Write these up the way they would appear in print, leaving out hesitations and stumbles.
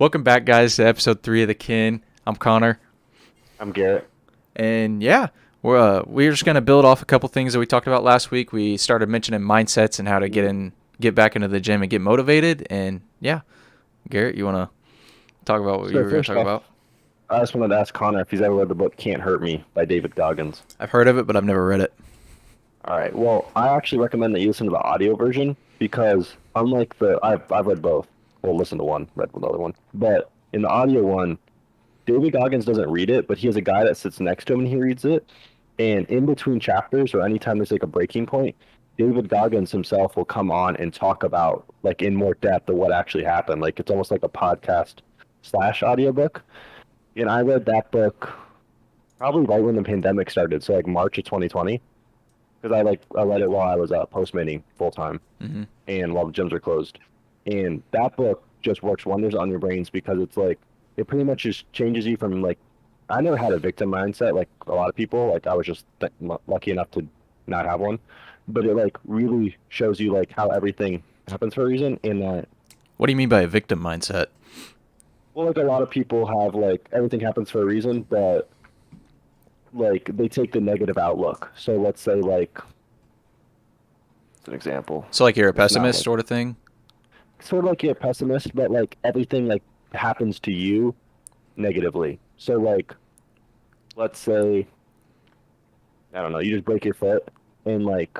Welcome back, guys, to episode 3 of The Kin. I'm Connor. I'm Garrett. And yeah, we're just going to build off a couple things that we talked about last week. We started mentioning mindsets and how to get back into the gym and get motivated. And yeah, Garrett, you want to talk about what you So were going to first talk off, about? I just wanted to ask Connor if he's ever read the book Can't Hurt Me by David Goggins. I've heard of it, but I've never read it. All right. Well, I actually recommend that you listen to the audio version because unlike I've read both. Well, listened to one, read another one. But in the audio one, David Goggins doesn't read it, but he has a guy that sits next to him and he reads it. And in between chapters or anytime there's like a breaking point, David Goggins himself will come on and talk about like in more depth of what actually happened. Like it's almost like a podcast slash audiobook. And I read that book probably right when the pandemic started, so like March of 2020, because I read it while I was postmating full time Mm-hmm. and while the gyms are closed. And that book just works wonders on your brains because it's like it pretty much just changes you from like I never had a victim mindset like a lot of people. Like I was just lucky enough to not have one, but it like really shows you like how everything happens for a reason and that What do you mean by a victim mindset? well like a lot of people have like everything happens for a reason, but like they take the negative outlook. So let's say like it's an example. So, like, you're a It's not pessimist like sort of thing? sort of like you're a pessimist, but like everything like happens to you negatively. So like let's say I don't know, you just break your foot and like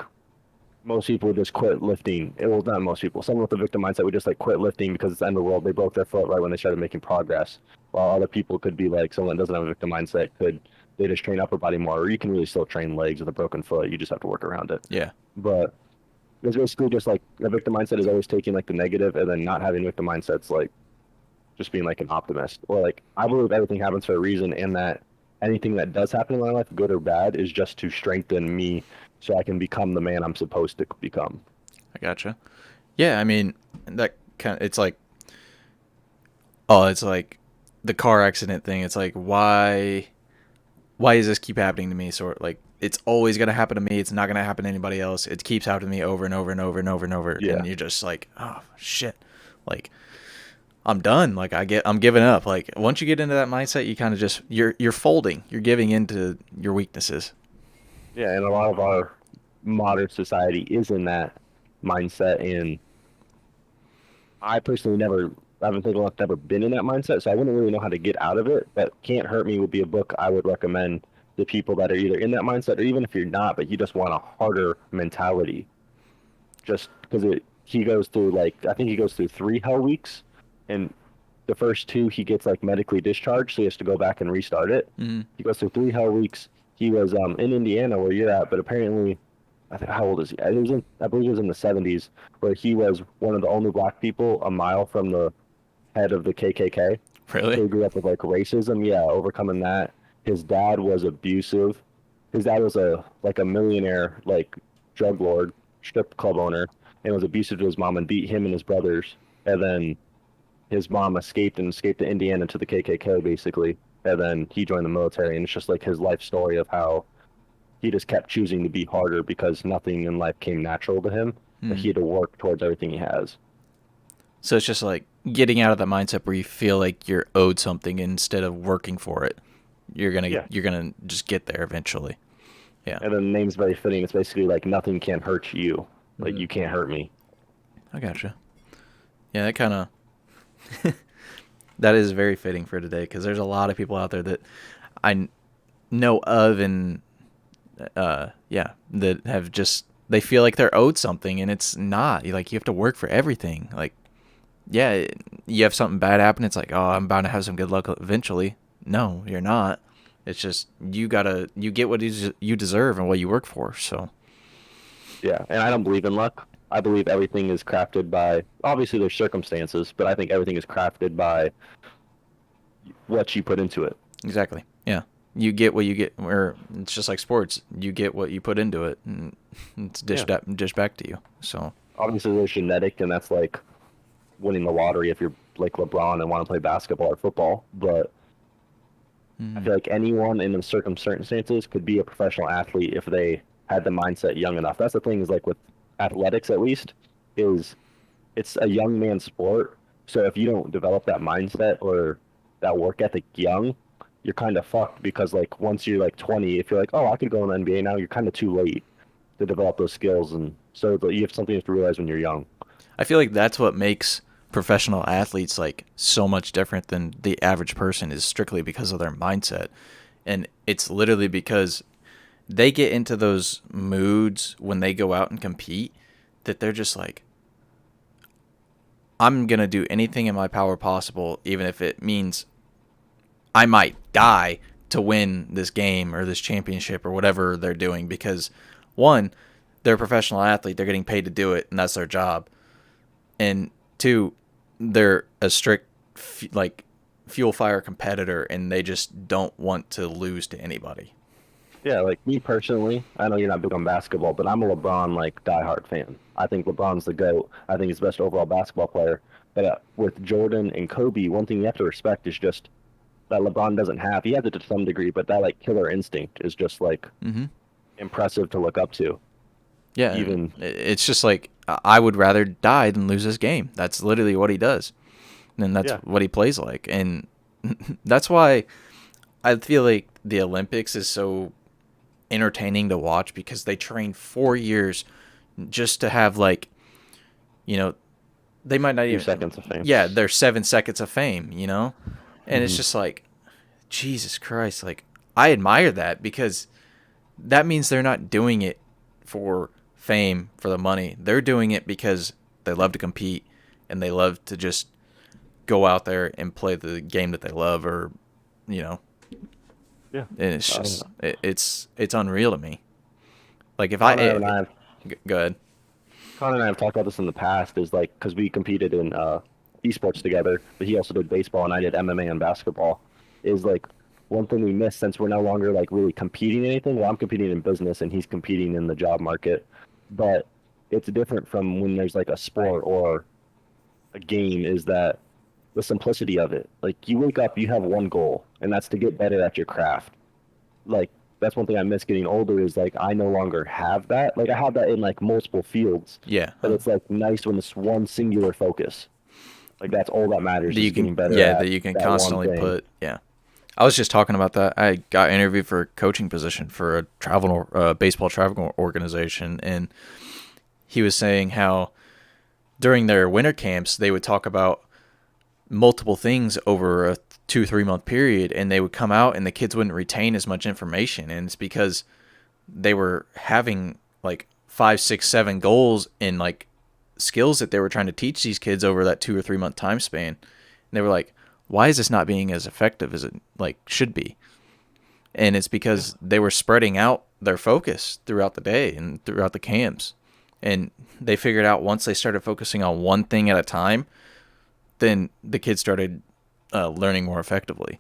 most people would just quit lifting. It was not most people. Someone with a victim mindset would just like quit lifting because it's the end of the world. They broke their foot right when they started making progress. While other people could be like someone that doesn't have a victim mindset could they just train upper body more, or you can really still train legs with a broken foot. You just have to work around it. Yeah. But it's basically just like a victim mindset is always taking like the negative, and then not having victim mindsets like just being like an optimist or like I believe everything happens for a reason, and that anything that does happen in my life, good or bad, is just to strengthen me so I can become the man I'm supposed to become. I gotcha. Yeah, I mean, that kind of, it's like the car accident thing. It's like, why does this keep happening to me? Sort like it's always gonna happen to me. It's not gonna happen to anybody else. It keeps happening to me over and over and over and over and over. Yeah. And you're just like, oh shit, like I'm done. Like I'm giving up. Like once you get into that mindset, you kind of just you're folding. You're giving into your weaknesses. Yeah, and a lot of our modern society is in that mindset, and I personally never, I haven't taken I've never been in that mindset, so I wouldn't really know how to get out of it. But Can't Hurt Me would be a book I would recommend to people that are either in that mindset or even if you're not, but you just want a harder mentality. Just because he goes through like, I think he goes through 3 hell weeks, and the first two he gets like medically discharged, so he has to go back and restart it. Mm-hmm. He goes through 3 hell weeks. He was in Indiana where you're at, but apparently I think how old is he? I believe it was in the 70s, where he was one of the only black people a mile from the head of the KKK. So Really? he grew up with like racism, yeah, overcoming that. His dad was abusive. His dad was a millionaire, like drug lord, strip club owner, and was abusive to his mom and beat him and his brothers. And then his mom escaped to Indiana to the KKK basically. And then he joined the military, and it's just like his life story of how he just kept choosing to be harder because nothing in life came natural to him, but Mm-hmm. he had to work towards everything he has. So it's just like getting out of that mindset where you feel like you're owed something instead of working for it. Yeah. You're gonna just get there eventually. Yeah, And then the name's very fitting. It's basically like nothing can hurt you. Like mm-hmm. you can't hurt me. I gotcha. Yeah, that kind of that is very fitting for today because there's a lot of people out there that I know of and yeah, that have just they feel like they're owed something and it's not. You have to work for everything. Like yeah, you have something bad happen. It's like, oh, I'm bound to have some good luck eventually. No, you're not. It's just you get what you deserve and what you work for. So Yeah. And I don't believe in luck. I believe everything is crafted by obviously there's circumstances, but I think everything is crafted by what you put into it. exactly, yeah, you get what you get. Where it's just like sports, you get what you put into it, and it's Yeah. dished back to you. So Obviously there's genetic, and that's like winning the lottery if you're like LeBron and want to play basketball or football. But I mm, feel like anyone in the circumstances could be a professional athlete if they had the mindset young enough. That's the thing is like with athletics at least is it's a young man's sport. So if you don't develop that mindset or that work ethic young, you're kind of fucked because like once you're like 20, if you're like, oh, I could go in the NBA now, you're kind of too late to develop those skills. And so you have something you have to realize when you're young. I feel like that's what makes professional athletes like so much different than the average person is strictly because of their mindset. And it's literally because they get into those moods when they go out and compete that they're just like, I'm going to do anything in my power possible, even if it means I might die to win this game or this championship or whatever they're doing. Because, one, they're a professional athlete, they're getting paid to do it, and that's their job. And two, they're a strict, like, fuel fire competitor, and they just don't want to lose to anybody. Yeah, like me personally, I know you're not big on basketball, but I'm a LeBron like diehard fan. I think LeBron's the GOAT. I think he's the best overall basketball player. But with Jordan and Kobe, one thing you have to respect is just that LeBron doesn't have. He has it to some degree, but that like killer instinct is just like Mm-hmm. impressive to look up to. Yeah, and Even it's just like I would rather die than lose this game. That's literally what he does, and that's yeah, what he plays like, and that's why I feel like the Olympics is so entertaining to watch because they train 4 years just to have like, you know, they might not few even, seconds of fame. yeah, they're 7 seconds of fame, you know, and it's Hmm. just like Jesus Christ, like I admire that because that means they're not doing it for fame, for the money. They're doing it because they love to compete and they love to just go out there and play the game that they love, or you know, Yeah. and it's Uh, just it's unreal to me. Like if Connor and I have go ahead. Connor and I have talked about this in the past. Is like because we competed in esports together, but he also did baseball and I did MMA and basketball. Is like one thing we miss since we're no longer like really competing in anything. Well, I'm competing in business and he's competing in the job market, but it's different from when there's like a sport or a game. Is that the simplicity of it? Like you wake up, you have one goal, and that's to get better at your craft. Like that's one thing I miss getting older is like I no longer have that. Like I have that in like multiple fields, Yeah, but it's like nice when it's one singular focus. Like that's all that matters that you is can, getting better yeah, that at you can that one constantly thing. put, yeah. I was just talking about that. I got interviewed for a coaching position for a travel baseball travel organization, and he was saying how during their winter camps they would talk about multiple things over a 2 3 month period, and they would come out and the kids wouldn't retain as much information, and it's because they were having like 5 6 7 goals and like skills that they were trying to teach these kids over that 2 or 3 month time span. And they were like, why is this not being as effective as it like should be? And it's Yeah. because they were spreading out their focus throughout the day and throughout the camps, and they figured out once they started focusing on one thing at a time, then the kids started learning more effectively.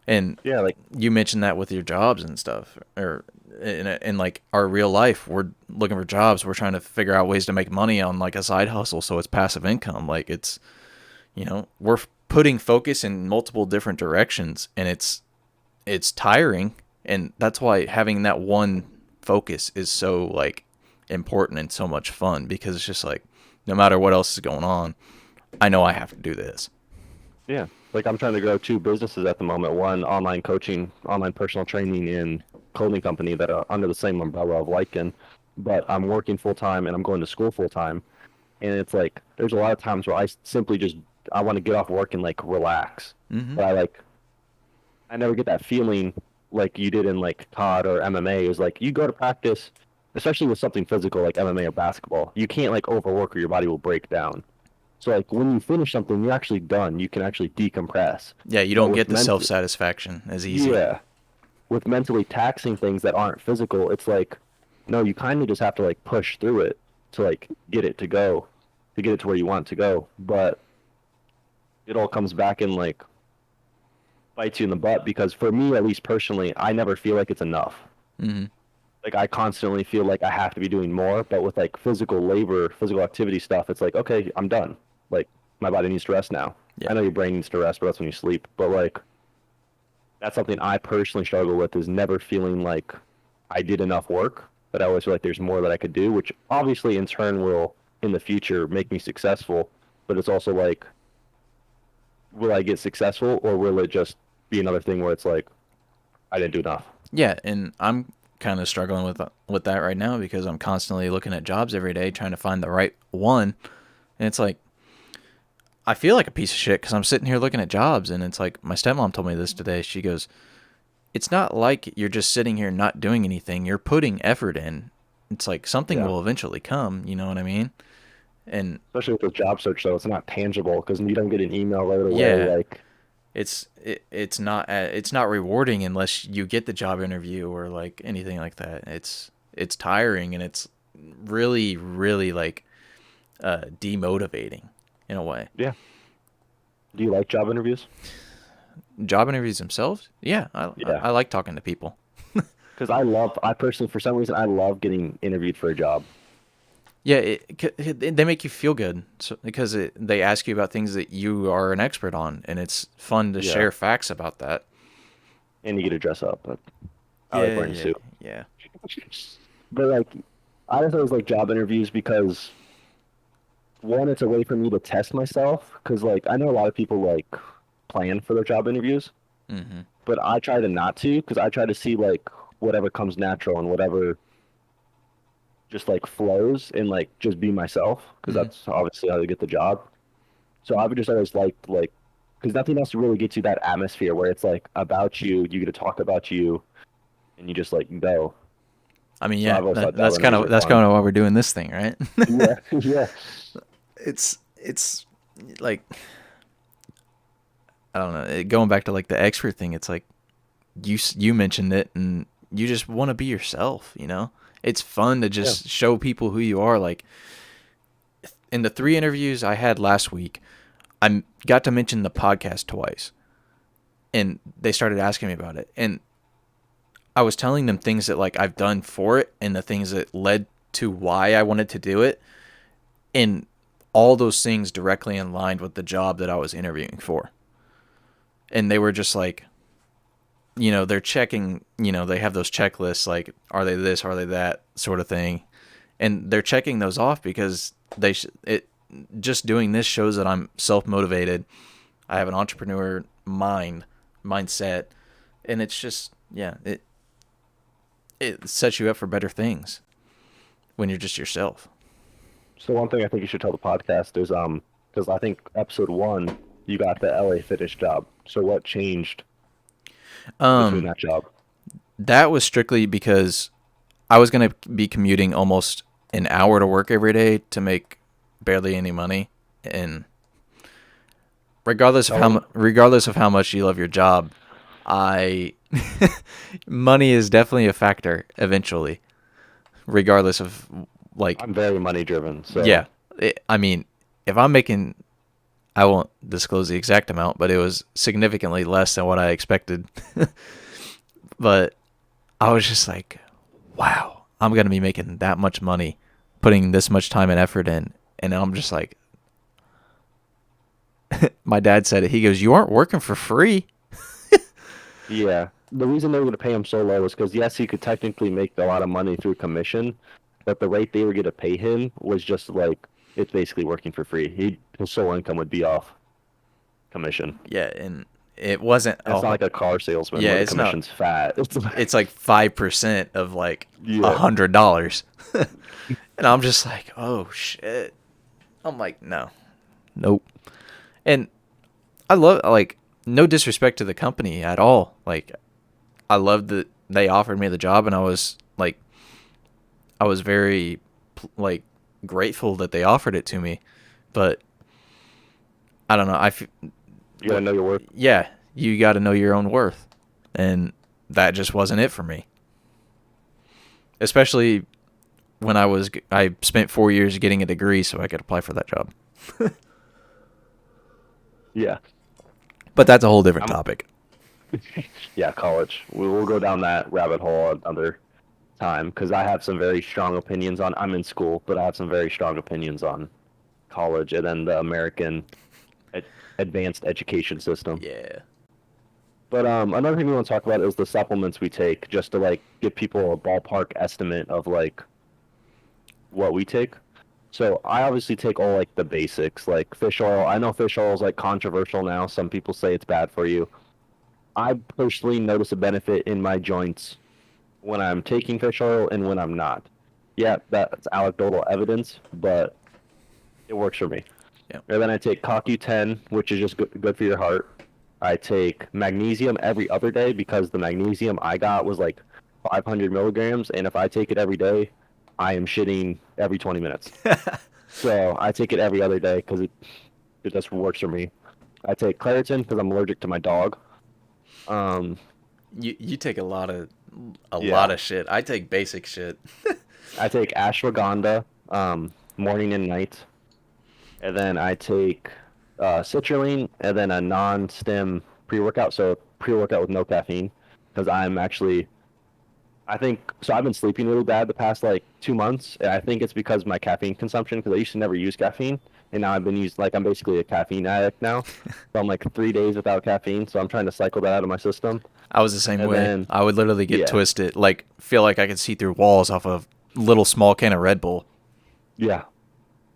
And Yeah, like you mentioned that with your jobs and stuff, or in like our real life, we're looking for jobs. We're trying to figure out ways to make money on like a side hustle, so it's passive income. Like it's, we're putting focus in multiple different directions, and it's tiring, and that's why having that one focus is so like important and so much fun, because it's just like no matter what else is going on, I know I have to do this. yeah. Like I'm trying to grow two businesses at the moment. One online coaching, online personal training and clothing company that are under the same umbrella of Lycan. But I'm working full time and I'm going to school full time. And it's like there's a lot of times where I simply just I want to get off work and like relax. Mm-hmm. But I never get that feeling like you did in like COD or MMA. It was like you go to practice, especially with something physical like MMA or basketball. You can't like overwork or your body will break down. So like when you finish something, you're actually done. You can actually decompress. Yeah, you But don't get with the self satisfaction as easy. yeah, with mentally taxing things that aren't physical, it's like no, you kind of just have to like push through it to like get it to go, to get it to where you want it to go. But it all comes back and like bites you in the butt because for me, at least personally, I never feel like it's enough. Mm-hmm. Like I constantly feel like I have to be doing more, but with like physical labor, physical activity stuff, it's like, okay, I'm done. Like my body needs to rest now. Yeah. I know your brain needs to rest, but that's when you sleep. But like that's something I personally struggle with is never feeling like I did enough work, but I always feel like there's more that I could do, which obviously in turn will in the future make me successful. But it's also like will I get successful, or will it just be another thing where it's like I didn't do enough? Yeah, and I'm kind of struggling with that right now because I'm constantly looking at jobs every day trying to find the right one, and it's like I feel like a piece of shit because I'm sitting here looking at jobs, and it's like my stepmom told me this today. She goes, "It's not like you're just sitting here not doing anything. You're putting effort in. It's like something Yeah. will eventually come. You know what I mean?" And Especially with the job search, though, it's not tangible because you don't get an email right away. yeah, Like, it's not rewarding unless you get the job interview or like anything like that. It's tiring and it's really like demotivating in a way. yeah. Do you like job interviews? Job interviews themselves, yeah, Yeah. I like talking to people. Because I personally, for some reason, I love getting interviewed for a job. Yeah, they make you feel good because they ask you about things that you are an expert on, and it's fun to Yeah. share facts about that. And you get to dress up. But I like Yeah, wearing a yeah, suit. yeah. But like, I just always like job interviews because one, it's a way for me to test myself. Because like, I know a lot of people like plan for their job interviews, Hmm. but I try to not to because I try to see like whatever comes natural and whatever just like flows and like just be myself because Hmm. that's obviously how to get the job. So I would just always like because nothing else really gets you that atmosphere where it's like about you, you get to talk about you, and you just like go. I mean, So yeah, I've always thought job that's kind interviews of are fun. why we're doing this thing, right? Yeah, yeah, It's like I don't know. Going back to like the expert thing, it's like you mentioned it, and you just want to be yourself. You know, it's fun to yeah. just show people who you are. Like in the 3 interviews I had last week, I got to mention the podcast twice, and they started asking me about it, and I was telling them things that like I've done for it, and the things that led to why I wanted to do it, and all those things directly in line with the job that I was interviewing for. And they were just like, they're checking, they have those checklists like, are they this, are they that sort of thing. And they're checking those off because it just doing this shows that I'm self-motivated. I have an entrepreneur mindset, and it's just, yeah, it sets you up for better things when you're just yourself. So one thing I think you should tell the podcast is because I think episode one you got the LA Fitness job. So what changed between Um, that job? that was strictly because I was gonna be commuting almost an hour to work every day to make barely any money, and That was regardless of how much you love your job, I money is definitely a factor eventually, regardless of like I'm very money driven. So yeah. I mean, if I'm making, I won't disclose the exact amount, but it was significantly less than what I expected. But I was just like, wow, I'm gonna be making that much money, putting this much time and effort in, and I'm just like, my dad said it. He goes, "You aren't working for free." yeah, the reason they were going to pay him so low was because yes, he could technically make a lot of money through commission, but the rate they were going to pay him was just like it's basically working for free. His sole income would be off commission. Yeah, and it wasn't And a it's not whole. like a car salesman Yeah, where the it's not. commission's fat. It's It's like, like 5% of like yeah, $100, and I'm just like, oh shit. I'm like, no, nope. And I love like no disrespect to the company at all. Like I loved that they offered me the job, and I was very like grateful that they offered it to me. But I don't know. you gotta know your worth. Yeah, you got to know your own worth, and that just wasn't it for me. Especially when I spent 4 years getting a degree so I could apply for that job. Yeah, But that's a whole different I'm topic. yeah, college. We'll go down that rabbit hole another time because I have some very strong opinions on. I'm in school, but I have some very strong opinions on college and then the American ad- advanced education system. Yeah. But another thing we want to talk about is the supplements we take, just to like give people a ballpark estimate of like what we take. So I obviously take all like the basics, like fish oil. I know fish oil is like controversial now. Some people say it's bad for you. I personally notice a benefit in my joints when I'm taking fish oil and when I'm not. Yeah, that's anecdotal evidence, but it works for me. Yeah. And then I take CoQ10, which is just good for your heart. I take magnesium every other day because the magnesium I got was like 500 milligrams, and if I take it every day, I am shitting every 20 minutes. So I take it every other day because it just works for me. I take Claritin because I'm allergic to my dog. Um, You take a lot yeah, of shit. I take basic shit. I take ashwagandha morning and night, and then I take citrulline, and then a non-stim pre-workout. So pre-workout with no caffeine, because I'm actually I think so. I've been sleeping really bad the past like 2 months. And I think it's because of my caffeine consumption. Because I used to never use caffeine, and now I've been used like I'm basically a caffeine addict now. So I'm like 3 days without caffeine. So I'm trying to cycle that out of my system. I was the same And way. then I would literally get yeah, twisted, like feel like I could see through walls off a little small can of Red Bull. yeah.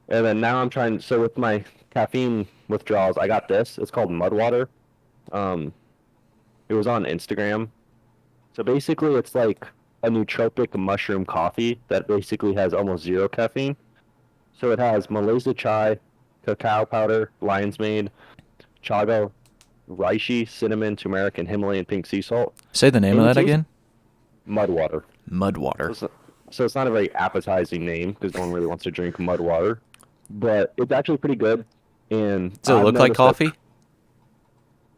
And then now I'm trying. So with my caffeine withdrawals, I got this. It's called Mud Water. Um, it was on Instagram. So basically, it's like a nootropic mushroom coffee that basically has almost zero caffeine. So it has Malaysia chai, cacao powder, lion's mane, chaga, reishi, cinnamon, turmeric, and Himalayan pink sea salt. Say the name of And it that tastes again. mud water. Mud So water. it's not a very appetizing name because no one really wants to drink mud water, but it's actually pretty good. And Does it I've look like noticed that coffee?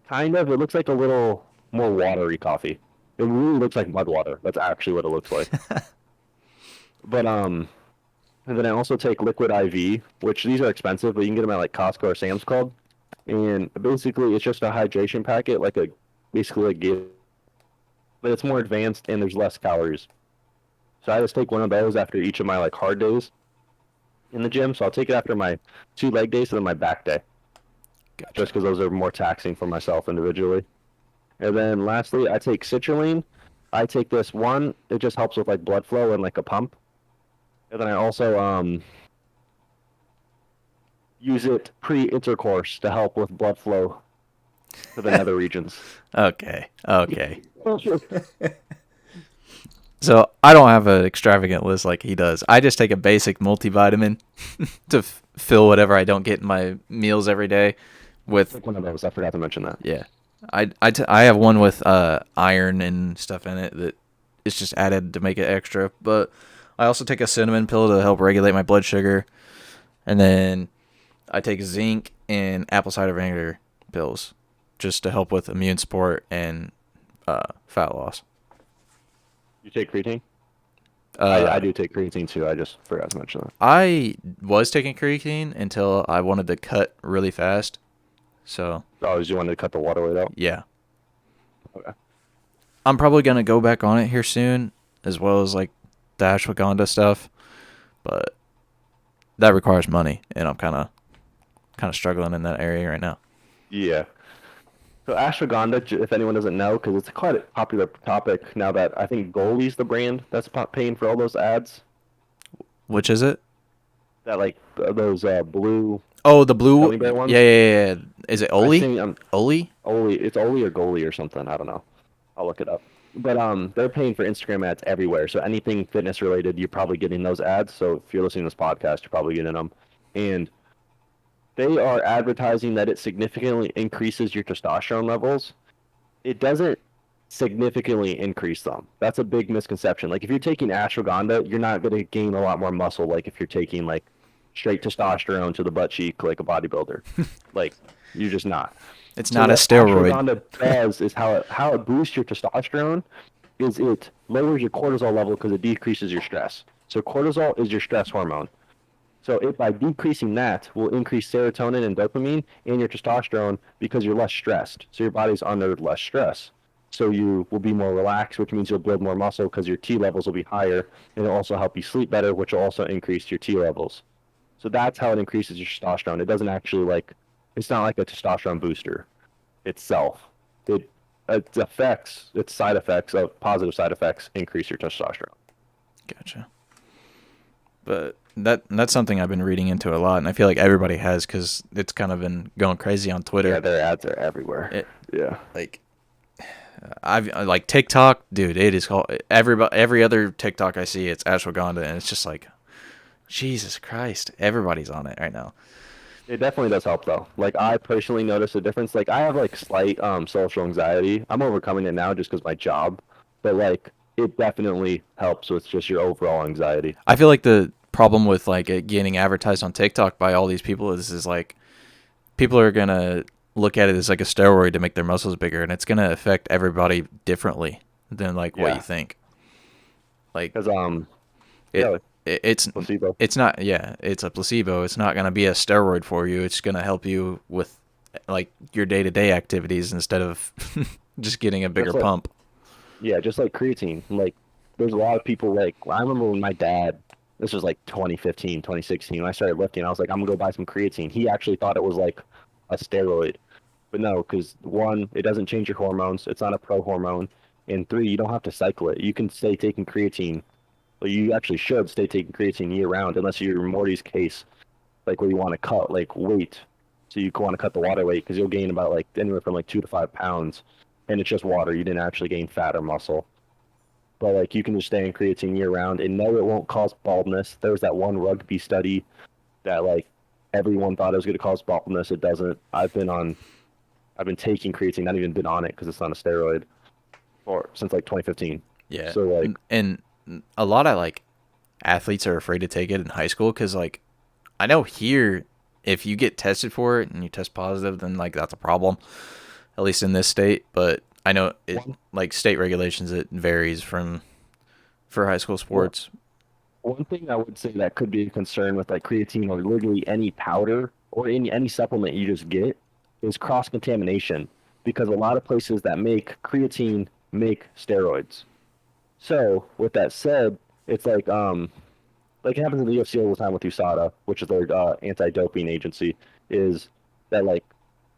kind of it looks like a little more watery coffee. It really looks like mud water. That's actually what it looks like. But and then I also take Liquid IV, which these are expensive, but you can get them at like Costco or Sam's Club. And basically, it's just a hydration packet, like a basically like Gatorade, but it's more advanced and there's less calories. So I just take one of those after each of my like hard days in the gym. So I'll take it after my 2 leg days and then my back day, just Gotcha. because those are more taxing for myself individually. And then lastly, I take citrulline. I take this one. It just helps with like blood flow and like a pump. And then I also use it pre-intercourse to help with blood flow to the nether regions. Okay. Okay. So I don't have an extravagant list like he does. I just take a basic multivitamin to fill whatever I don't get in my meals every day. With One of those. I forgot to mention that. yeah, I have one with iron and stuff in it that is just added to make it extra. But I also take a cinnamon pill to help regulate my blood sugar, and then I take zinc and apple cider vinegar pills just to help with immune support and fat loss. You take creatine? I Uh, do take creatine too. I just forgot to mention that. I was taking creatine until I wanted to cut really fast. So, Oh, you wanted to cut the water weight out? yeah. Okay. I'm probably going to go back on it here soon, as well as like the ashwagandha stuff, but that requires money, and I'm kind of struggling in that area right now. Yeah. So ashwagandha, if anyone doesn't know, because it's quite a popular topic now that I think Goalie's the brand that's paying for all those ads. Which is it? That like those blue Oh, the blue. gummy bear Yeah, ones. yeah, yeah. Is it I Oli? think Oli? Oli, it's Oli or Goalie or something. I don't know. I'll look it up. But they're paying for Instagram ads everywhere. So anything fitness related, you're probably getting those ads. So if you're listening to this podcast, you're probably getting them. And they are advertising that it significantly increases your testosterone levels. It doesn't significantly increase them. That's a big misconception. Like if you're taking ashwagandha, you're not going to gain a lot more muscle like if you're taking like straight testosterone to the butt cheek like a bodybuilder. Like you're just not. It's So not a what steroid. ashwagandha does is how it boosts your testosterone is it lowers your cortisol level because it decreases your stress. So cortisol is your stress hormone. So it by decreasing that will increase serotonin and dopamine and your testosterone because you're less stressed. So your body's under less stress. So you will be more relaxed, which means you'll build more muscle because your T levels will be higher, and it'll also help you sleep better, which will also increase your T levels. So that's how it increases your testosterone. It doesn't actually like it's not like a testosterone booster itself. It its side effects of positive side effects increase your testosterone. Gotcha. But that's something I've been reading into a lot, and I feel like everybody has because it's kind of been going crazy on Yeah, Twitter. their ads are everywhere. It Yeah. like I've like TikTok, dude. It is called every other TikTok I see, it's ashwagandha, and it's just like Jesus Christ, everybody's on it right now. It definitely does help though. Like I personally notice a difference. Like I have like slight social anxiety. I'm overcoming it now just because my job, but like it definitely helps with just your overall anxiety. I feel like the problem with like it getting advertised on TikTok by all these people is like people are gonna look at it as like a steroid to make their muscles bigger, and it's gonna affect everybody differently than like what you Yeah, think. Like because yeah, it, like it's placebo. it's not, yeah, it's a placebo. It's not gonna be a steroid for you. It's gonna help you with like your day to day activities instead of just getting a bigger Just like pump. yeah, just like creatine. Like there's a lot of people like I remember when my dad. This was like 2015, 2016. When I started lifting, I was like, I'm gonna go buy some creatine. He actually thought it was like a steroid. But no, because one, it doesn't change your hormones. It's not a pro hormone. And three, you don't have to cycle it. You can stay taking creatine. Well, you actually should stay taking creatine year round, unless you're Morty's case, like where you want to cut like weight. So you want to cut the water weight because you'll gain about like anywhere from like 2 to 5 pounds, and it's just water. You didn't actually gain fat or muscle. But like you can just stay in creatine year round, and no, it won't cause baldness. There was that one rugby study that like everyone thought it was going to cause baldness. It doesn't. I've been taking creatine, not even been on it because it's not a steroid, or since like 2015. Yeah, So like, and a lot of like athletes are afraid to take it in high school because like I know here if you get tested for it and you test positive, then like that's a problem. At least in this state, but I know it one like state regulations it varies from for high school one sports. one thing I would say that could be a concern with like creatine or literally any powder or any supplement you just get is cross contamination because a lot of places that make creatine make steroids. So with that said, it's like it happens in the UFC all the time with USADA, which is their anti-doping agency, is that like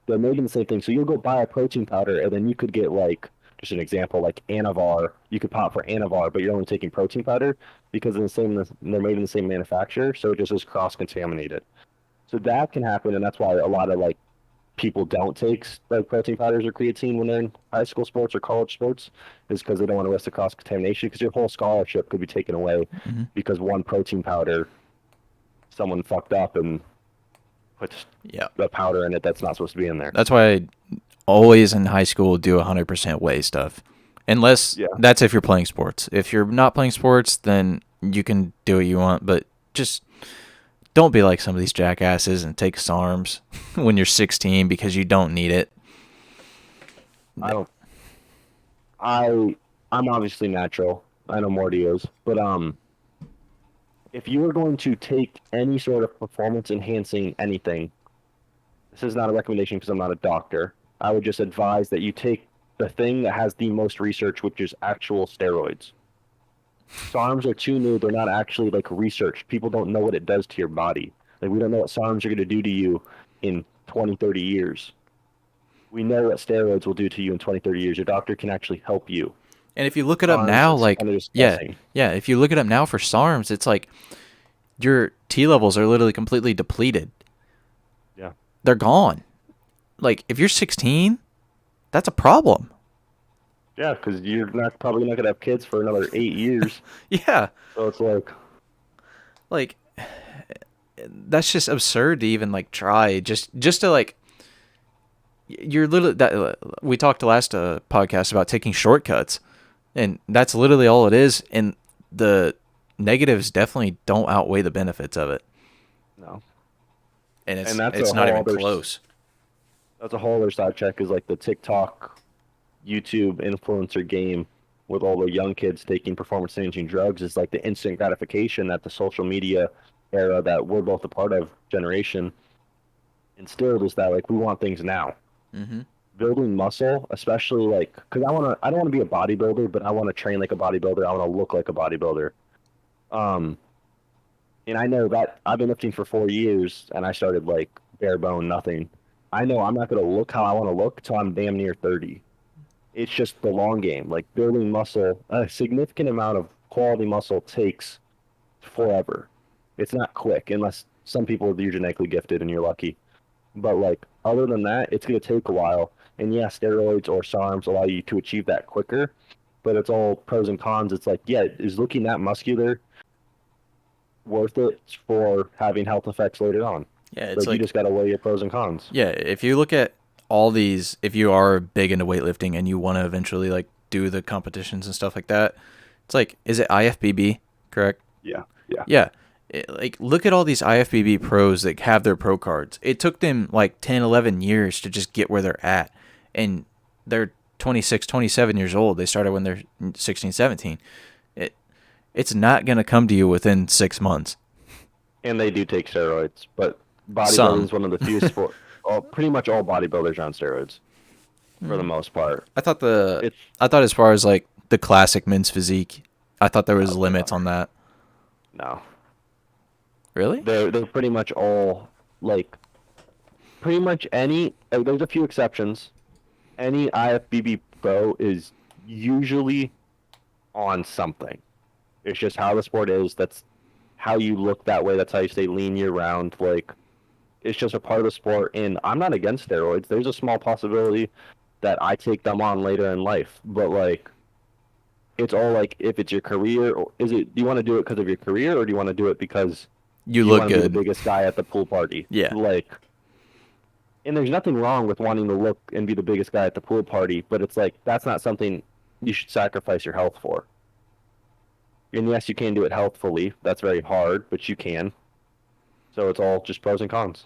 they're making the same thing. So you'll go buy a protein powder, and then you could get like just an example, like Anavar. You could pop for Anavar, but you're only taking protein powder because they're made in the same manufacturer, so it just is cross-contaminated. So that can happen, and that's why a lot of like people don't take like protein powders or creatine when they're in high school sports or college sports, is because they don't want to risk the cross-contamination because your whole scholarship could be taken away Hmm. because one protein powder someone fucked up and puts Yeah, the powder in it that's not supposed to be in there. that's why I always in high school do 100% whey stuff, unless Yeah. that's if you're playing sports. If you're not playing sports, then you can do what you want, but just don't be like some of these jackasses and take SARMs when you're 16 because you don't need it. I don't I I'm obviously natural. I know Morty is, but if you were going to take any sort of performance enhancing anything, this is not a recommendation because I'm not a doctor. I would just advise that you take the thing that has the most research, which is actual steroids. SARMs are too new. They're not actually like researched. People don't know what it does to your body. Like we don't know what SARMs are going to do to you in 20, 30 years. We know what steroids will do to you in 20, 30 years. Your doctor can actually help you. And if you look it up SARMs, now, it's like, kind of just yeah, guessing. yeah, if you look it up now for SARMs, it's like your T levels are literally completely depleted. Yeah. They're gone. Like, if you're 16, that's a problem. Yeah, because you're not probably not going to have kids for another 8 years. Yeah, So it's like, like that's just absurd to even like try just to like you're literally that we talked last podcast about taking shortcuts, and that's literally all it is, and the negatives definitely don't outweigh the benefits of it, no. and And it's not even close. that's a whole other side check is like the TikTok, YouTube influencer game with all the young kids taking performance enhancing drugs is like the instant gratification that the social media era that we're both a part of generation instilled is that like we want things now. Hmm. Building muscle, especially like because I don't want to be a bodybuilder, but I want to train like a bodybuilder. I want to look like a bodybuilder. Um, and I know that I've been lifting for 4 years, and I started like bare bone nothing. I know I'm not gonna look how I want to look till I'm damn near 30. It's just the long game. Like building muscle, a significant amount of quality muscle takes forever. It's not quick unless some people are genetically gifted and you're lucky. But like other than that, it's gonna take a while. And yeah, steroids or SARMs allow you to achieve that quicker, but it's all pros and cons. It's like, yeah, is looking that muscular worth it for having health effects later on? Yeah, it's Like you like, just gotta weigh your pros and cons. yeah, if you look at all these, if you are big into weightlifting and you want to eventually like do the competitions and stuff like that, it's like, is it IFBB, correct? Yeah, yeah. Yeah. Like, look at all these IFBB pros that have their pro cards. It took them like 10, 11 years to just get where they're at. And they're 26, 27 years old. They started when they're 16, 17. It, it's not going to come to you within 6 months. And they do take steroids, but bodybuilding Some. is one of the few sport. Pretty much all bodybuilders are on steroids for the most part. I thought the It's I thought as far as like the classic men's physique, I thought there was no, they limits on are. that. No, Really? they're pretty much all like pretty much any. There's a few exceptions. Any IFBB pro is usually on something. It's just how the sport is. That's how you look that way. That's how you stay lean year round. Like it's just a part of the sport. And I'm not against steroids. There's a small possibility that I take them on later in life. But like it's all like if it's your career or is it do you want to do it because of your career or do you want to do it because You you look want to be the good. biggest guy at the pool party? Yeah. Like and there's nothing wrong with wanting to look and be the biggest guy at the pool party, but it's like that's not something you should sacrifice your health for. And yes, you can do it healthfully. That's very hard, but you can. So it's all just pros and cons.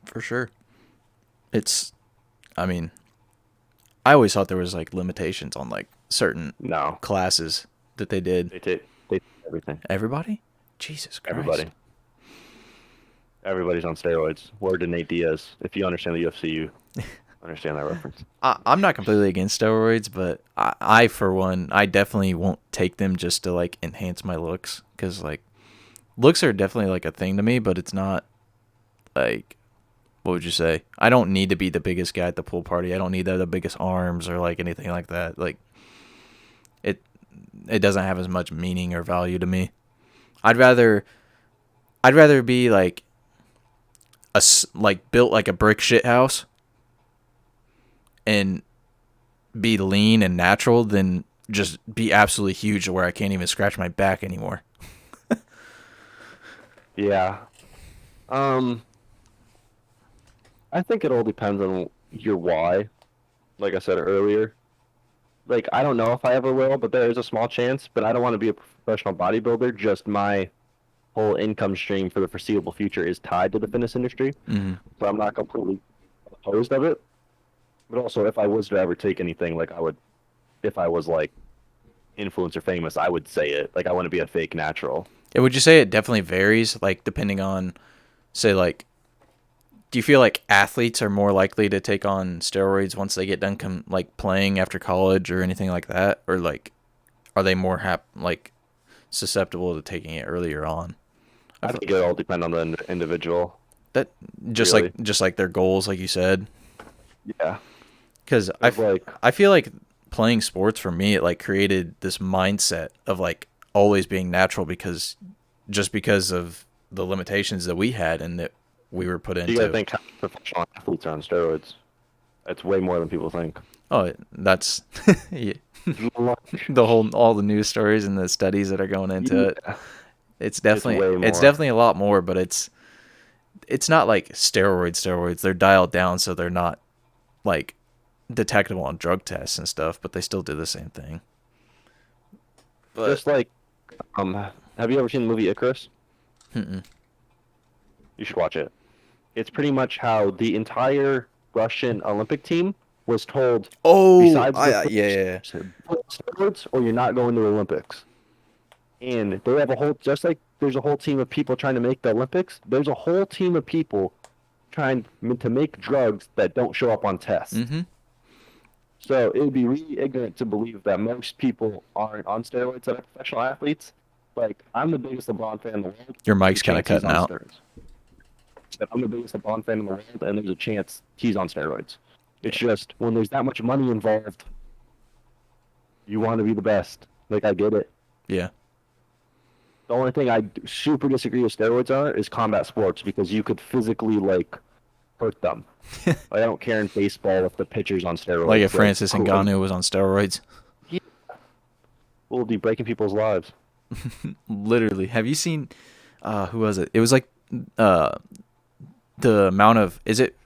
For sure. It's I mean, I always thought there was like limitations on like certain No, classes that they did. they take everything. Everybody? Jesus Christ. Everybody. Everybody's on steroids. Word to Nate Diaz. If you understand the UFC, you understand that reference. I'm not completely against steroids, but I, for one, I definitely won't take them just to like enhance my looks because like looks are definitely like a thing to me, but it's not like, what would you say? I don't need to be the biggest guy at the pool party. I don't need to have the biggest arms or like anything like that. Like it it doesn't have as much meaning or value to me. I'd rather I'd rather be like like built like a brick shit house and be lean and natural than just be absolutely huge to where I can't even scratch my back anymore. Yeah. Um, I think it all depends on your why. Like I said earlier, like I don't know if I ever will, but there is a small chance. But I don't want to be a professional bodybuilder. Just my whole income stream for the foreseeable future is tied to the fitness industry, Hmm. so I'm not completely opposed of it. But also, if I was to ever take anything, like I would, if I was like influencer famous, I would say it. Like I want to be a fake natural. Yeah, would you say it definitely varies, like depending on, say, like, do you feel like athletes are more likely to take on steroids once they get done, like playing after college or anything like that, or like, are they more like susceptible to taking it earlier on? I I feel think it all depend on the individual, that really. just like their goals, like you said, Yeah, because because like I feel like playing sports for me, it like created this mindset of like always being natural because just because of the limitations that we had and that we were put you got to into. think how professional athletes are on steroids. It's way more than people think. Oh, that's yeah, Like, the whole all the news stories and the studies that are going into it. yeah, it's It's way it's more. definitely a lot more, but it's not like steroids. They're dialed down so they're not like detectable on drug tests and stuff, but they still do the same thing. But Just like, have you ever seen the movie Icarus? mm-mm. You should watch it. It's pretty much how the entire Russian Olympic team was told, Oh, besides the yeah, players, yeah. put steroids or you're not going to the Olympics. And they have a whole, just like there's a whole team of people trying to make the Olympics, there's a whole team of people trying to make drugs that don't show up on tests. Mm-hmm. So it would be really ignorant to believe that most people aren't on steroids that are professional athletes. Like, I'm the biggest LeBron fan in the world. Your There's a mic's kind of chance he's cutting on out. steroids. Said, I'm the biggest LeBron fan in the world, and there's a chance he's on steroids. It's Yeah, just when there's that much money involved, you want to be the best. Like, I get it. yeah. The only thing super disagree with steroids are is combat sports because you could physically like hurt them. Like, I don't care in baseball if the pitcher's on Like if steroids. Like, Francis cool. Ngannou was on steroids. Yeah, we'll be breaking people's lives. Literally. Have you seen who was it? It was like uh the amount of is it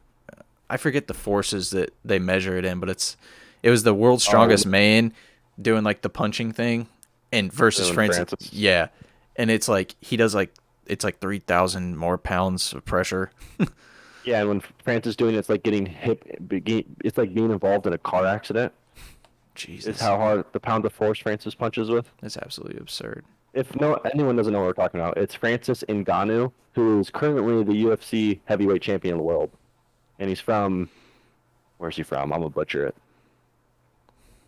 I forget the forces that they measure it in, but it was the world's Oh, strongest man doing like the punching thing and versus and Francis. Francis. Yeah. And it's like he does like it's like 3,000 more pounds of pressure. Yeah, and when Francis doing it, it's like getting hit. It's like being involved in a car accident. Is Jesus. how hard the pound of force Francis punches with. That's absolutely absurd. If no anyone doesn't know what we're talking about, it's Francis Ngannou, who is currently the UFC heavyweight champion of the world, and he's from where's he from? I'm gonna butcher it.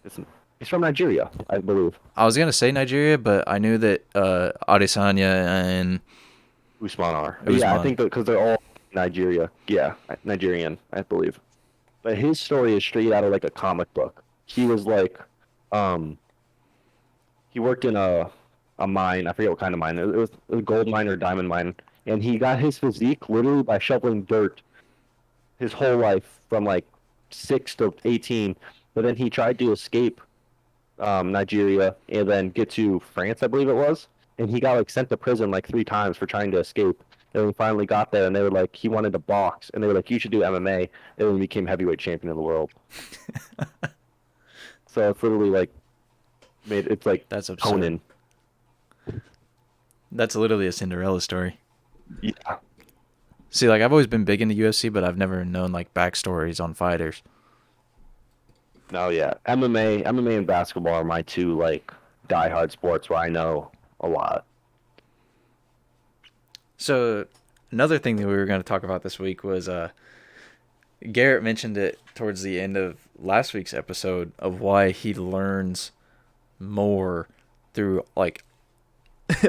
It's, he's from Nigeria, I believe. I was gonna say Nigeria, but I knew that Adesanya and Usman are. Yeah, I Usman. think that because they're all Nigeria. Yeah, Nigerian, I believe. But his story is straight out of like a comic book. He was like, um, he worked in a mine. I forget what kind of mine. It was a gold mine or diamond mine, and he got his physique literally by shoveling dirt his whole life from like 6 to 18. But then he tried to escape Nigeria and then get to France, I believe it was. And he got like sent to prison like 3 times for trying to escape. And then he finally got there, and they were like, he wanted to box, and they were like, you should do MMA, and then he became heavyweight champion of the world. So it's literally like made it's like That's absurd. Conan. That's literally a Cinderella story. Yeah. See, like I've always been big into UFC, but I've never known like backstories on fighters. No, yeah. MMA and basketball are my two like diehard sports where I know a lot. So another thing that we were going to talk about this week was Garrett mentioned it towards the end of last week's episode of why he learns more through like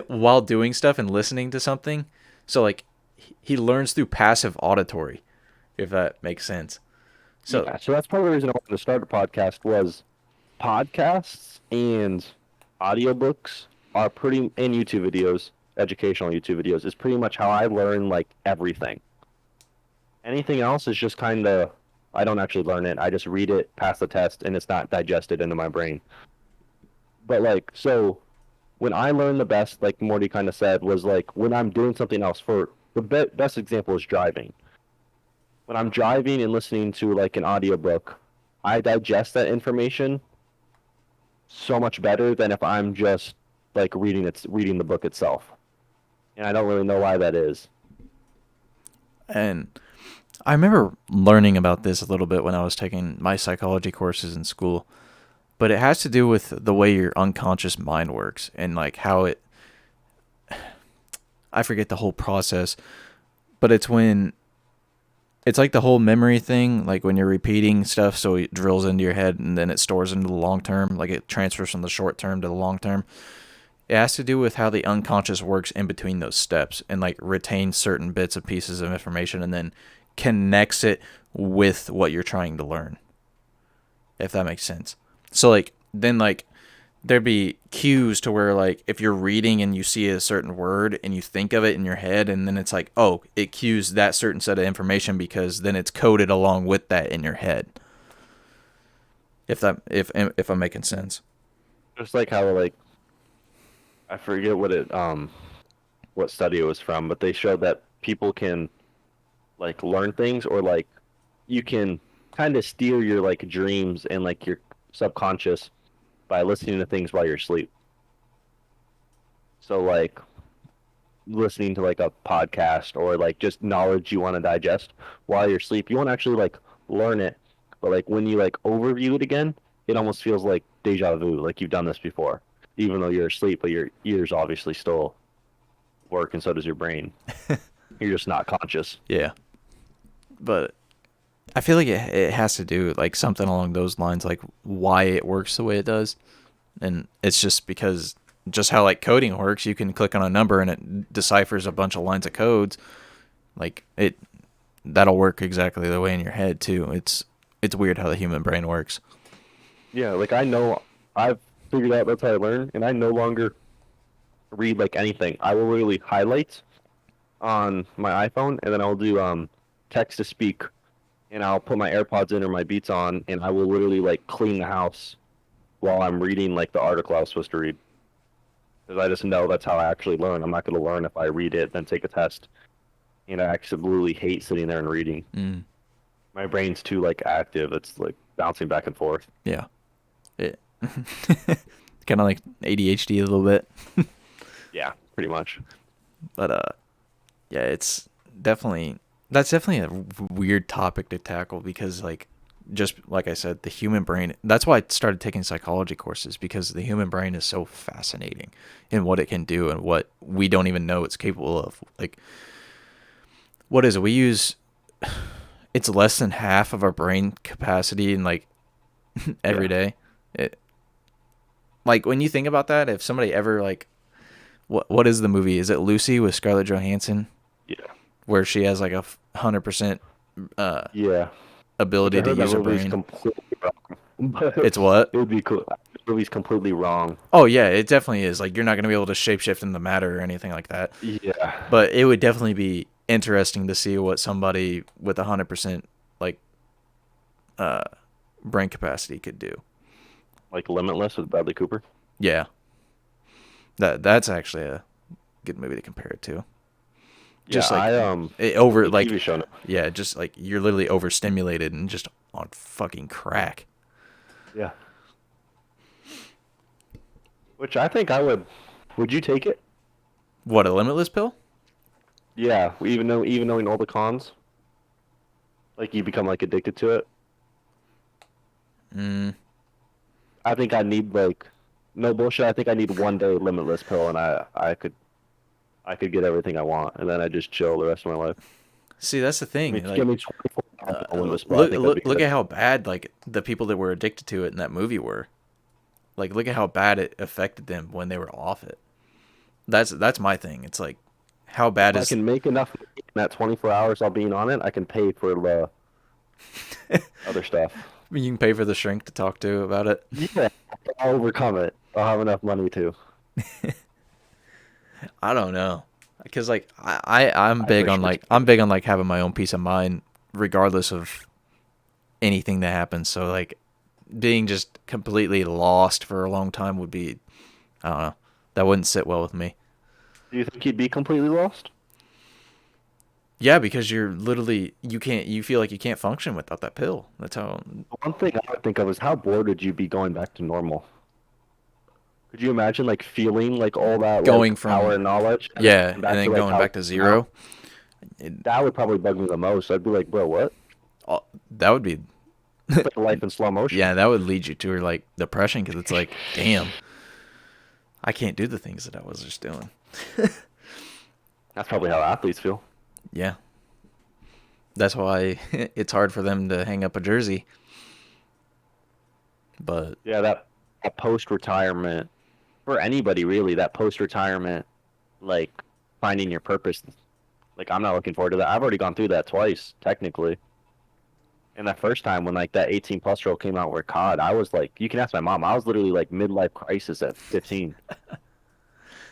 while doing stuff and listening to something. So like he learns through passive auditory, if that makes sense. So Yeah, so that's part of the reason I wanted to start a podcast was podcasts and audiobooks are pretty and YouTube videos, educational YouTube videos is pretty much how I learn like everything. Anything else is just kind of I don't actually learn it. I just read it, pass the test, and it's not digested into my brain. But like so when I learn the best, like Morty kind of said, was like when I'm doing something else. For the best example is driving. When I'm driving and listening to like an audiobook, I digest that information so much better than if I'm just like reading the book itself. And I don't really know why that is. and I remember learning about this a little bit when I was taking my psychology courses in school, but it has to do with the way your unconscious mind works and like how it I forget the whole process, but it's like the whole memory thing, like when you're repeating stuff so it drills into your head and then it stores into the long term, like it transfers from the short term to the long term. It has to do with how the unconscious works in between those steps and like retains certain bits of pieces of information and then connects it with what you're trying to learn, if that makes sense. So like then like there'd be cues to where like if you're reading and you see a certain word and you think of it in your head and then it's like, oh, it cues that certain set of information because then it's coded along with that in your head. If I'm making sense. Just like how like I forget what study it was from, but they showed that people can like learn things or like you can kind of steer your like dreams and like your subconscious by listening to things while you're asleep. So like listening to like a podcast or like just knowledge you want to digest while you're asleep. You won't actually like learn it, but like when you like overview it again, it almost feels like deja vu, like you've done this before, even though you're asleep, but your ears obviously still work and so does your brain. You're just not conscious. Yeah. But I feel like it has to do like something along those lines, like why it works the way it does. And it's just because just how like coding works, you can click on a number and it deciphers a bunch of lines of codes. Like that'll work exactly the way in your head too. It's weird how the human brain works. Yeah, like I know I've figured out that's how I learn, and I no longer read like anything. I will literally highlight on my iPhone, and then I'll do text to speak, and I'll put my AirPods in or my Beats on, and I will literally like clean the house while I'm reading like the article I was supposed to read. Because I just know that's how I actually learn. I'm not going to learn if I read it, then take a test. And I absolutely hate sitting there and reading. Mm, My brain's too like active. It's like bouncing back and forth. yeah. It kind of like ADHD a little bit. Yeah, pretty much. But yeah, it's definitely that's definitely a weird topic to tackle because like just like I said, the human brain. That's why I started taking psychology courses because the human brain is so fascinating in what it can do and what we don't even know it's capable of. Like, what is it? We use it's less than half of our brain capacity in like every Yeah, day. It, like when you think about that, if somebody ever like what is the movie? Is it Lucy with Scarlett Johansson yeah, where she has like a 100% uh yeah. Which I ability to heard that use her movie's brain? completely wrong. But It's what? it would be cool. The movie's completely wrong. Oh yeah, it definitely is. Like you're not gonna be able to shapeshift in the matter or anything like that. Yeah, But it would definitely be interesting to see what somebody with 100% like uh brain capacity could do. like Limitless with Bradley Cooper. Yeah, that's actually a good movie to compare it to. Yeah, Just like I it over the like TV show. No. yeah, just like you're literally overstimulated and just on fucking crack. Yeah, which I think I would. Would you take it? What, a limitless pill? Yeah, even knowing all the cons, like you become like addicted to it. Mm, I think I need like no bullshit. I think I need 1 day limitless pill, and I could get everything I want, and then I just chill the rest of my life. see, that's the I mean, thing. if you give Like, me 24 hours of limitless pill, I look, think that'd look, be look good. at how bad like the people that were addicted to it in that movie were. Like, look at how bad it affected them when they were off it. That's my thing. It's like, how If bad I is can make enough money in that 24 hours I'll being on it, I can pay for the other stuff. you can pay for the shrink to talk to about it? Yeah, I'll overcome it. I'll have enough money to. I don't know, because like I'm I big on appreciate like I'm big on like having my own peace of mind, regardless of anything that happens. So like being just completely lost for a long time would be, I don't know, that wouldn't sit well with me. Do you think he'd be completely lost? Yeah, because you're literally you feel like you can't function without that pill. That's how. One thing I would think of is how bored would you be going back to normal? Could you imagine like feeling like all that Going like power from and knowledge and then yeah, going and back to then like going how back you to are now? zero. It, That would probably bug me the most. I'd be like, bro, what? that would be It's like life in slow motion. yeah, that would lead you to like depression because it's like, damn, I can't do the things that I was just doing. That's probably how athletes feel. Yeah, that's why it's hard for them to hang up a jersey. But Yeah, that post retirement for anybody really, that post retirement like finding your purpose. Like I'm not looking forward to that. I've already gone through that twice, technically. And that first time when like that 18 plus role came out where COD, I was like, you can ask my mom. I was literally like midlife crisis at 15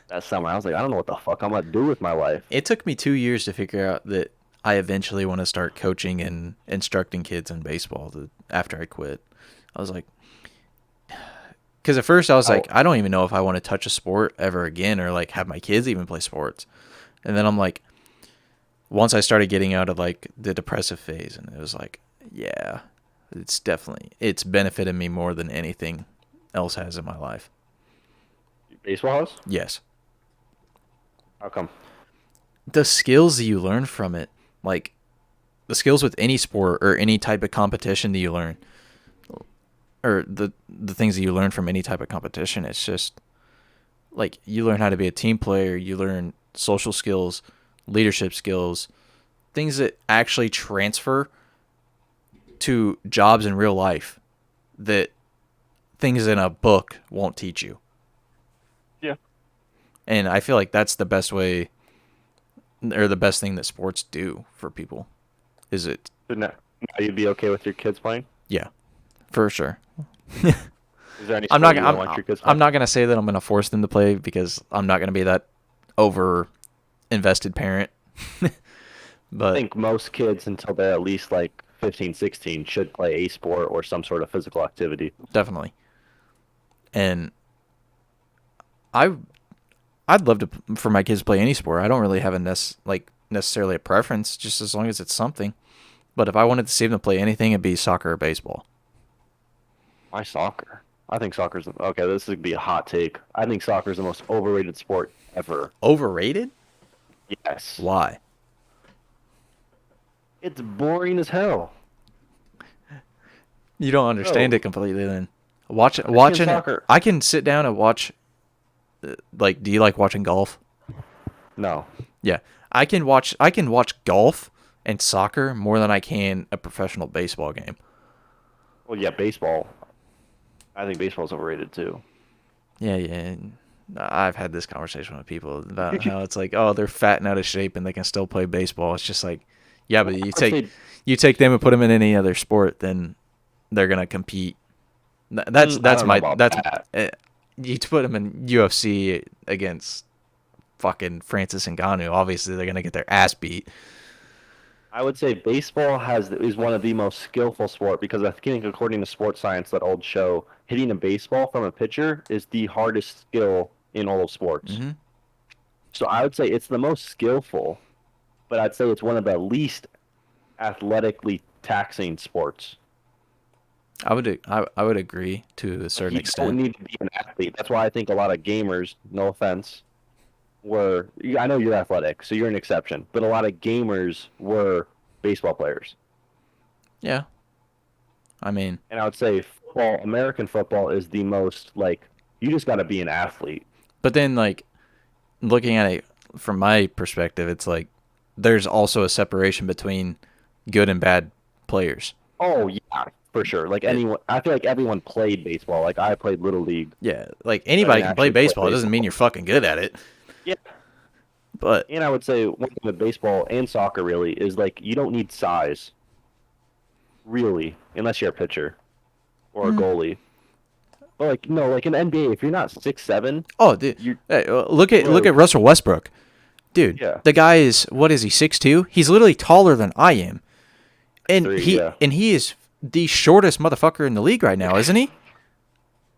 that summer. I was like, I don't know what the fuck I'm gonna do with my life. it took me 2 years to figure out that I eventually want to start coaching and instructing kids in baseball. After I quit, I was like, because at first I was like, Oh, I don't even know if I want to touch a sport ever again or like have my kids even play sports. And then I'm like, once I started getting out of like the depressive phase, and it was like, yeah, it's benefited me more than anything else has in my life. baseball house? Yes, How come? the skills that you learn from it, like the skills with any sport or any type of competition that you learn, or the things that you learn from any type of competition, it's just like you learn how to be a team player, you learn social skills, leadership skills, things that actually transfer to jobs in real life that things in a book won't teach you. Yeah. And I feel like that's the best way or the best thing that sports do for people. Is it? So now you'd be okay with your kids playing? Yeah, for sure. Is there any I'm not sport you don't want your kids I'm playing? not gonna say that I'm gonna force them to play because I'm not gonna be that over invested parent. I But think most kids until they're at least like 15, 16 should play a sport or some sort of physical activity. definitely, and I I'd love to for my kids to play any sport. I don't really have a necessarily a preference, just as long as it's something. But if I wanted to see them play anything, it'd be soccer or baseball. Why soccer? I think soccer's okay. This would be a hot take. I think soccer is the most overrated sport ever. Overrated? Yes, Why? it's boring as hell. You don't understand Bro, it completely then. American Watching it. soccer. I can sit down and watch do you like watching golf? No. Yeah. I can watch golf and soccer more than I can a professional baseball game. Well, yeah, baseball. I think baseball's overrated too. Yeah, yeah. I've had this conversation with people about how it's like, oh, they're fat and out of shape and they can still play baseball. It's just like, yeah, but Well, I would say, you take them and put them in any other sport, then they're gonna compete. I That's don't know my about that's that. you put them in UFC against fucking Francis Ngannou. Obviously, they're gonna get their ass beat. I would say baseball is one of the most skillful sport because I think according to sports science, that old show, hitting a baseball from a pitcher is the hardest skill in all of sports. Hmm. So I would say it's the most skillful, but I'd say it's one of the least athletically taxing sports. I would agree to a Like certain you don't extent. need to be an athlete. That's why I think a lot of gamers, no offense, I know you're athletic, so you're an exception, but a lot of gamers were baseball players. Yeah, I mean, And I would say football, American football is the most like you just got to be an athlete. but then like looking at it from my perspective, it's like there's also a separation between good and bad players. Oh yeah, for sure. Like It, anyone, I feel like everyone played baseball. Like I played little league, yeah, like but I anybody didn't can play actually play baseball. It doesn't mean baseball. you're fucking good at it. Yeah, But and I would say one thing with baseball and soccer really is like you don't need size really, unless you're a pitcher or a mm, goalie. But like no, like in the NBA, if you're not 6'7", oh, dude, you hey, look well, at Russell Westbrook, dude. yeah, The guy is what is he 6'2"? He's literally taller than I am, and 6'3", he yeah. and he is the shortest motherfucker in the league right now, isn't he?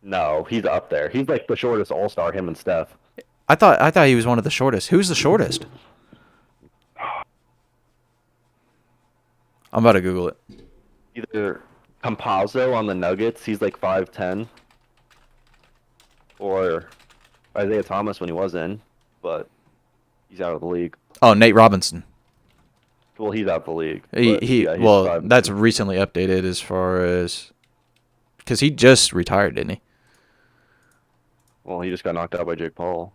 No, he's up there. He's like the shortest All-Star, him and Steph. I thought he was one of the shortest. Who's the shortest? I'm about to Google it. Either Campazzo on the Nuggets, he's like 5'10", or Isaiah Thomas when he was in, but he's out of the league. Oh, Nate Robinson. Well, he's out of the league, He but he. yeah, he's Well, five. that's recently updated as far as because he just retired, didn't he? Well, he just got knocked out by Jake Paul.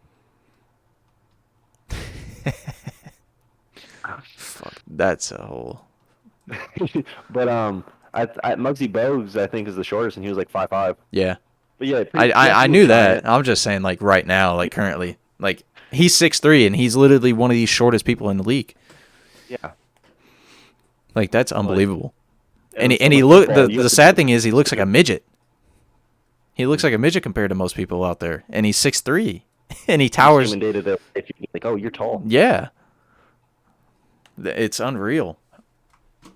Fuck, that's a whole. But Muggsy Bogues I think is the shortest, and he was like 5'5". Yeah, But yeah, pretty, I he was knew that. giant. I'm just saying, like right now, like currently, like he's 6'3" and he's literally one of the shortest people in the league. Yeah, Like that's like unbelievable. and And so he with look football, you the have to sad be thing is he looks like a bigger. midget. He looks like a midget compared to most people out there, and he's 6'3", and he You see him towers. in day-to-day life, you're like, oh, you're tall. Yeah, it's unreal.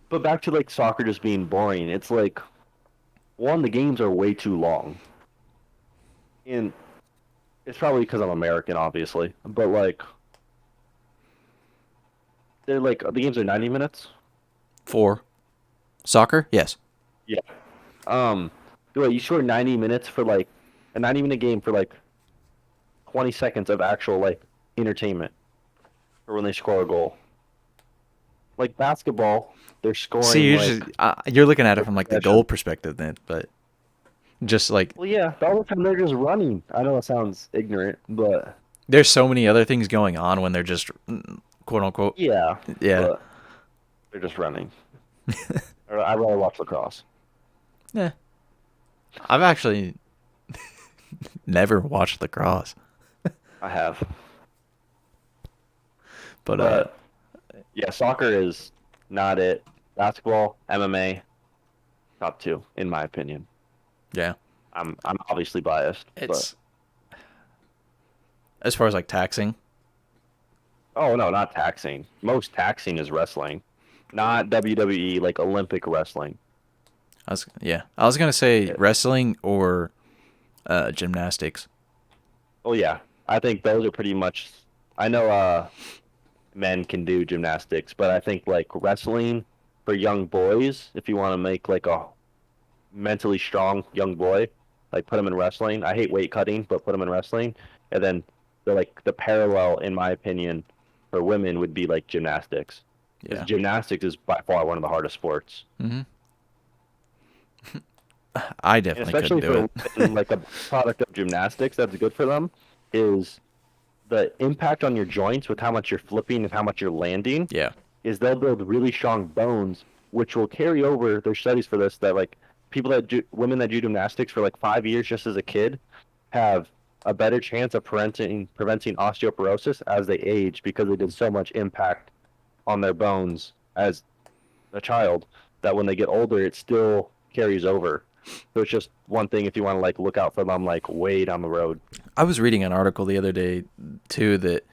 But back to like soccer just being boring. It's like one, the games are way too long, and it's probably because I'm American, obviously. But like they're like the games are 90 minutes. For soccer, yes. Yeah. Um, do you score 90 minutes for like a 90-minute game for like 20 seconds of actual like entertainment, or when they score a goal. Like basketball, they're See, scoring like you're looking at it per from like the goal possession. perspective then, but just like Well, yeah, the other time they're just running. I know it sounds ignorant, but there's so many other things going on when they're just quote unquote. yeah, Yeah. but they're just running. Or I'd rather watch lacrosse. Yeah. I've actually never watched lacrosse, I have, but but yeah, soccer is not it. Basketball, MMA, top two in my opinion. yeah. I'm obviously biased, but It's as far as like taxing. oh no, not taxing. Most taxing is wrestling, not WWE like Olympic wrestling. I was gonna say Yeah. wrestling or gymnastics. Oh yeah, I think those are pretty much. I know men can do gymnastics, but I think like wrestling for young boys, if you want to make like a mentally strong young boy, like put him in wrestling. I hate weight cutting, but put him in wrestling. And then the parallel, in my opinion, for women would be like gymnastics, because Yeah. gymnastics is by far one of the hardest sports, hmm I and definitely couldn't especially do for it. women, like a product of gymnastics that's good for them is the impact on your joints with how much you're flipping and how much you're landing Yeah. is they'll build really strong bones, which will carry over. There's studies for this that like people that do women that do gymnastics for like 5 years just as a kid have a better chance of preventing osteoporosis as they age because they did so much impact on their bones as a child that when they get older it still carries over. So it's just one thing if you want to like look out for them like way down the road. I was reading an article the other day too that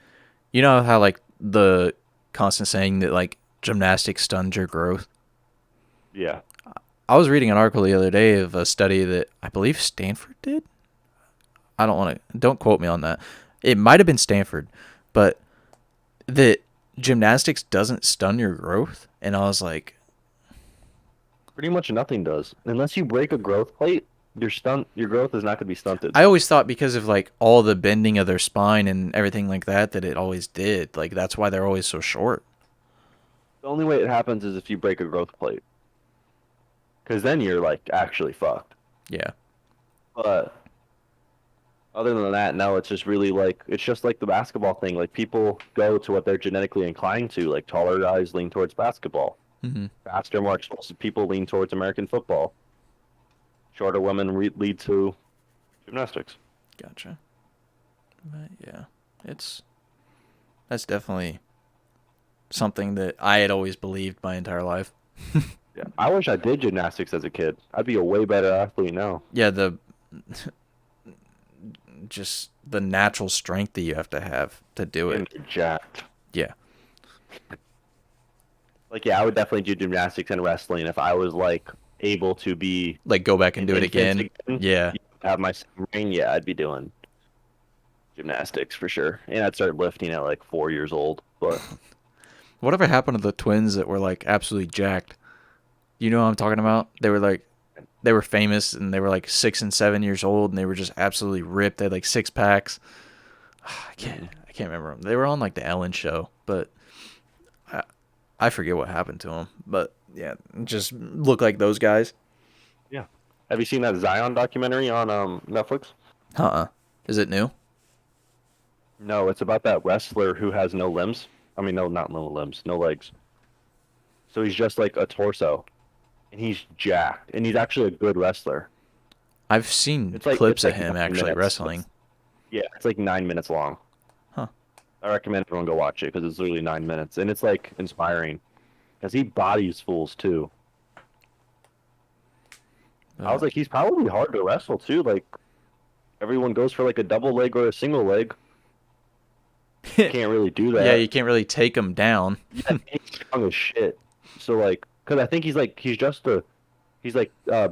you know how like the constant saying that like gymnastics stuns your growth. Yeah. I was reading an article the other day of a study that I believe Stanford did. I don't quote me on that. It might have been Stanford, but that gymnastics doesn't stun your growth. And I was like, Pretty much nothing does. Unless you break a growth plate, your growth is not going to be stunted. I always thought because of like all the bending of their spine and everything like that that it always did. Like that's why they're always so short. The only way it happens is if you break a growth plate, because then you're like actually fucked. Yeah. But other than that, no, it's just really like it's just like the basketball thing. Like people go to what they're genetically inclined to. Like taller guys lean towards basketball. hmm Faster, more explosive people lean towards American football. Shorter women lead to gymnastics. Gotcha. But yeah, it's that's definitely something that I had always believed my entire life. Yeah, I wish I did gymnastics as a kid. I'd be a way better athlete now. Yeah, the just the natural strength that you have to do it. And they're jacked. Yeah. Like, yeah, I would definitely do gymnastics and wrestling if I was like able to be Like go back and an do it infant again. again, Yeah. have my brain. Yeah, I'd be doing gymnastics for sure. And I'd start lifting at like 4 years old. But Whatever happened to the twins that were like absolutely jacked? You know what I'm talking about? They were like they were famous and they were like 6 and 7 years old and they were just absolutely ripped. They had like six packs. I can't remember them. They were on like the Ellen show, but I, I forget what happened to them. But yeah, just look like those guys. yeah, have you seen that Zion documentary on Netflix? Uh-uh. Is it new? No, it's about that wrestler who has no limbs. I mean, no, not no limbs, no legs. So he's just like a torso, and he's jacked, and he's actually a good wrestler. I've seen It's clips of like him 9 minutes. actually wrestling. Yeah, it's like 9 minutes long. Huh. I recommend everyone go watch it because it's literally 9 minutes, and it's like inspiring because he bodies fools too. I was But like, he's probably hard to wrestle too. Like everyone goes for like a double leg or a single leg. You can't really do yeah, that. you can't really take him down. Yeah, he's strong as shit. So like, because I think he's like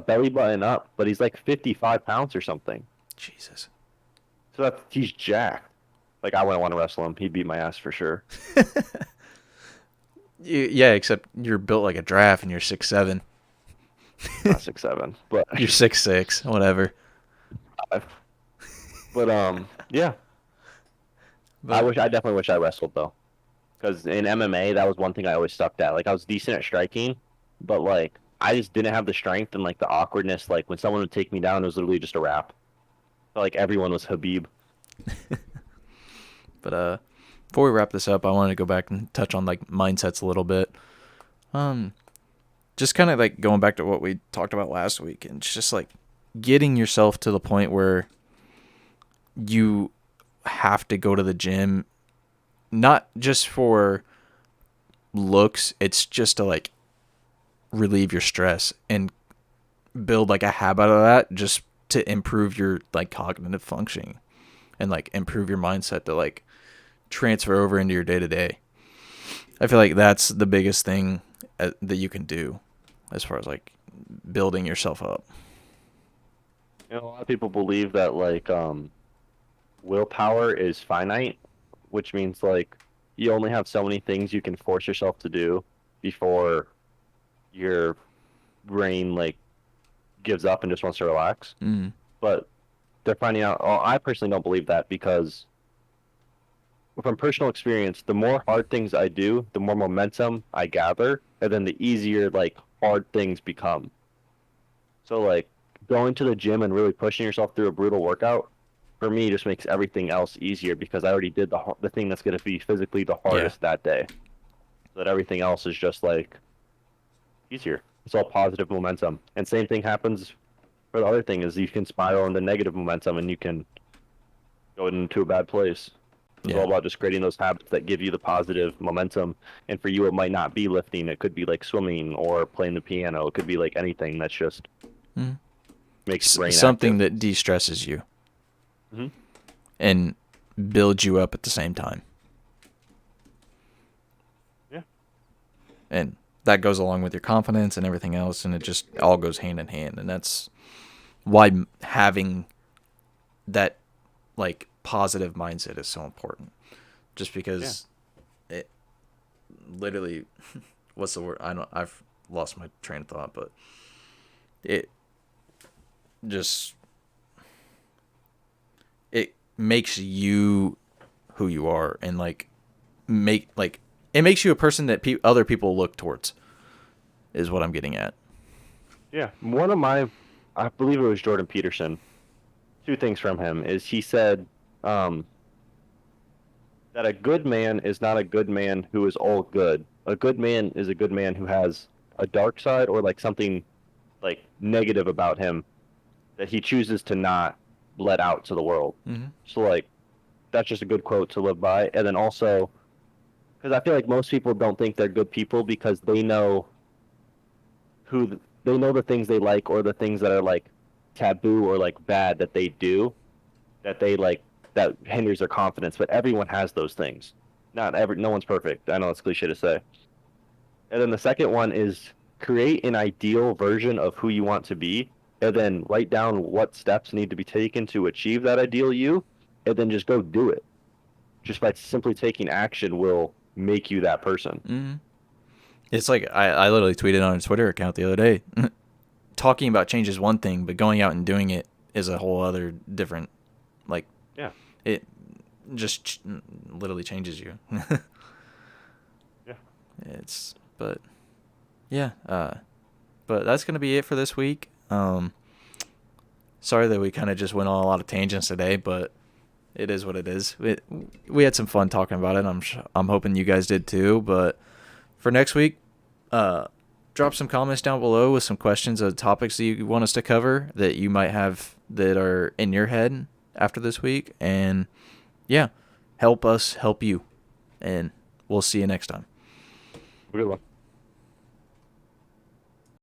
belly button up, but he's like 55 pounds or something. Jesus. So he's jacked. Like I wouldn't want to wrestle him. He'd beat my ass for sure. Yeah, except you're built like a giraffe and you're 6'7". Not 6'7", but You're 6'6", whatever. but yeah. But I definitely wish I wrestled though, because in MMA that was one thing I always sucked at. Like I was decent at striking, but like I just didn't have the strength and like the awkwardness. Like when someone would take me down, it was literally just a wrap. Felt like everyone was Habib. but before we wrap this up, I wanted to go back and touch on like mindsets a little bit. Um, just kind of like going back to what we talked about last week, and it's just like getting yourself to the point where you have to go to the gym, not just for looks. It's just to like relieve your stress and build like a habit of that. Just to improve your like cognitive functioning and like improve your mindset to like transfer over into your day to day. I feel like that's the biggest thing that you can do as far as like building yourself up. You know, a lot of people believe that like willpower is finite, which means like you only have so many things you can force yourself to do before your brain like gives up and just wants to relax. Mm. But they're finding out, oh, I personally don't believe that because from personal experience, the more hard things I do, the more momentum I gather, and then the easier like hard things become. So like going to the gym and really pushing yourself through a brutal workout for me just makes everything else easier because I already did the thing that's going to be physically the Yeah. hardest that day. So that everything else is just like easier. It's all positive momentum. And same thing happens for the other thing is you can spiral into negative momentum and you can go into a bad place. It's all Yeah. about just creating those habits that give you the positive momentum. And for you, it might not be lifting. It could be like swimming or playing the piano. It could be like anything that's just Mm. makes your brain Something active. that de-stresses you Hmm. and builds you up at the same time. Yeah. And that goes along with your confidence and everything else, and it just all goes hand in hand. And that's why having that like positive mindset is so important. Just Yeah. because it literally, what's the word? I've lost my train of thought, but it just it makes you who you are, and like it makes you a person that other people look towards. Is what I'm getting at. Yeah. One of my, I believe it was Jordan Peterson. Two things from him is he said um, that a good man is not a good man who is all good. A good man is a good man who has a dark side or like something like negative about him that he chooses to not let out to the world. Mm-hmm. So like that's just a good quote to live by. And then also because I feel like most people don't think they're good people because they know they know the things they like or the things that are like taboo or like bad that they do that they like that hinders their confidence. But everyone has those things. No one's perfect. I know it's cliche to say. And then the second one is create an ideal version of who you want to be, and then write down what steps need to be taken to achieve that ideal you, and then just go do it. Just by simply taking action will make you that person. Mm-hmm. It's like I literally tweeted on a Twitter account the other day. Talking about change is one thing, but going out and doing it is a whole other different. Like Yeah. it just literally changes you. Yeah. It's but yeah. But that's gonna be it for this week. Sorry that we kind of just went on a lot of tangents today, but it is what it is. We had some fun talking about it. I'm hoping you guys did too. But for next week, drop some comments down below with some questions of topics that you want us to cover that you might have that are in your head after this week. And yeah, help us help you. And we'll see you next time. Good luck.